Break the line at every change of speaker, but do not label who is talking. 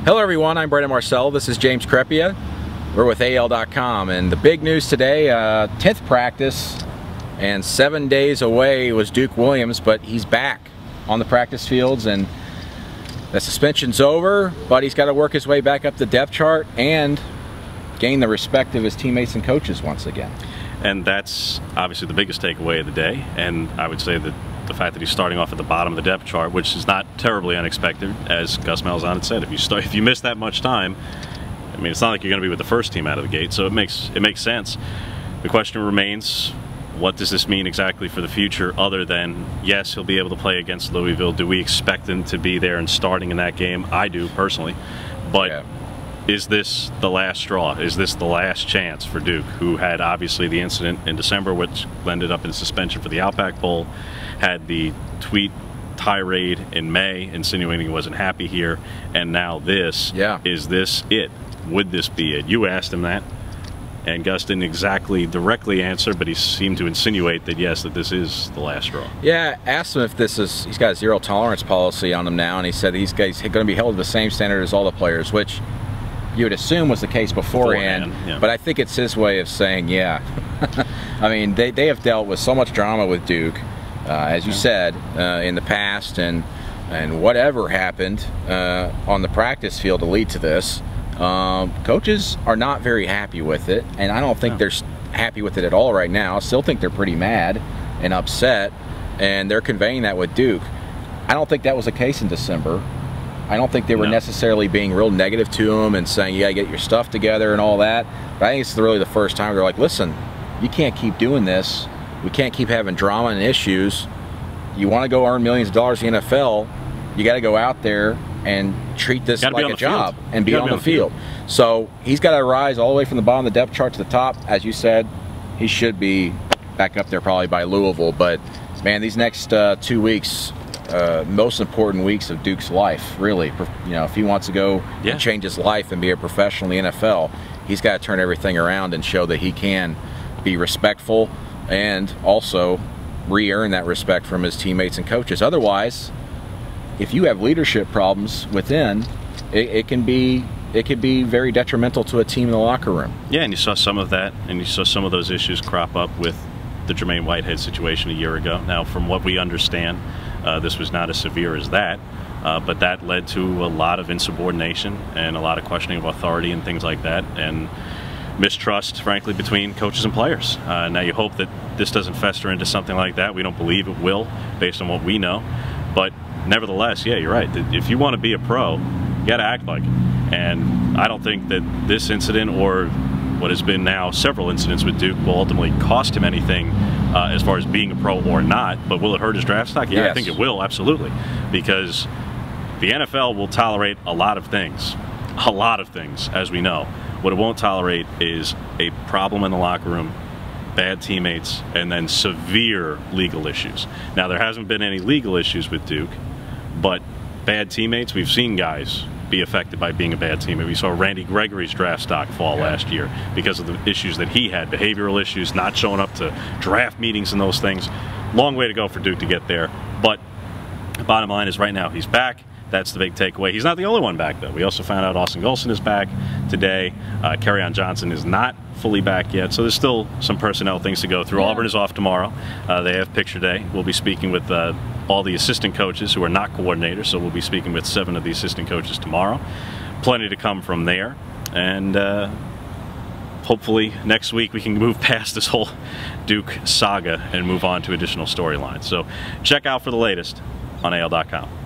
Hello everyone, I'm Marcello. This is James Crepea. We're with AL.com, and the big news today, 10th practice, and 7 days away was Duke Williams, but he's back on the practice fields, and the suspension's over, but he's got to work his way back up the depth chart and gain the respect of his teammates and coaches once again.
And that's obviously the biggest takeaway of the day, and I would say that the fact that he's starting off at the bottom of the depth chart, which is not terribly unexpected, as Gus Malzahn had said. If you miss that much time, I mean, it's not like you're going to be with the first team out of the gate, so it makes sense. The question remains, what does this mean exactly for the future, other than, yes, he'll be able to play against Louisville. Do we expect him to be there and starting in that game? I do, personally. But yeah. Is this the last straw? Is this the last chance for Duke, who had obviously the incident in December, which ended up in suspension for the Outback Bowl, had the tweet tirade in May insinuating he wasn't happy here, and now this? Yeah. Is this it? Would this be it? You asked him that, and Gus didn't exactly directly answer, but he seemed to insinuate that yes, that this is the last straw. Yeah,
asked him if this is, he's got a zero tolerance policy on him now, and he said he's going to be held to the same standard as all the players, which you would assume was the case beforehand, yeah. But I think it's his way of saying, yeah. I mean, they have dealt with so much drama with Duke, as you said, in the past, and whatever happened on the practice field to lead to this, coaches are not very happy with it, and I don't think they're happy with it at all right now. I still think they're pretty mad and upset, and they're conveying that with Duke. I don't think that was the case in December. I don't think they were necessarily being real negative to him and saying, yeah, get your stuff together and all that. But I think it's really the first time they're like, listen, you can't keep doing this. We can't keep having drama and issues. You want to go earn millions of dollars in the NFL, you got to go out there and treat this like a job and be on the field. So he's got to rise all the way from the bottom of the depth chart to the top. As you said, he should be back up there probably by Louisville. But, man, these next 2 weeks, most important weeks of Duke's life, really. You know, if he wants to go and change his life and be a professional in the NFL, he's got to turn everything around and show that he can be respectful and also re-earn that respect from his teammates and coaches. Otherwise, if you have leadership problems within, it can be very detrimental to a team in the locker room. Yeah, and you saw some of that, and you saw some of those issues crop up with the Jermaine Whitehead situation a year ago. Now, from what we understand, this was not as severe as that, but that led to a lot of insubordination and a lot of questioning of authority and things like that, and mistrust, frankly, between coaches and players. Now, you hope that this doesn't fester into something like that. We don't believe it will, based on what we know. But nevertheless, yeah, you're right. If you want to be a pro, you got to act like it. And I don't think that this incident, or what has been now several incidents with Duke, will ultimately cost him anything as far as being a pro or not. But will it hurt his draft stock? Yeah, yes. I think it will, absolutely. Because the NFL will tolerate a lot of things, as we know. What it won't tolerate is a problem in the locker room, bad teammates, and then severe legal issues. Now, there hasn't been any legal issues with Duke, but bad teammates, we've seen guys be affected by being a bad teammate. We saw Randy Gregory's draft stock fall last year because of the issues that he had, behavioral issues, not showing up to draft meetings and those things. Long way to go for Duke to get there, but the bottom line is right now he's back. That's the big takeaway. He's not the only one back, though. We also found out Austin Golson is back today. Kerryon Johnson is not fully back yet, so there's still some personnel things to go through. Yeah. Auburn is off tomorrow. They have picture day. We'll be speaking with all the assistant coaches who are not coordinators, so we'll be speaking with 7 of the assistant coaches tomorrow. Plenty to come from there, and hopefully next week we can move past this whole Duke saga and move on to additional storylines. So check out for the latest on AL.com.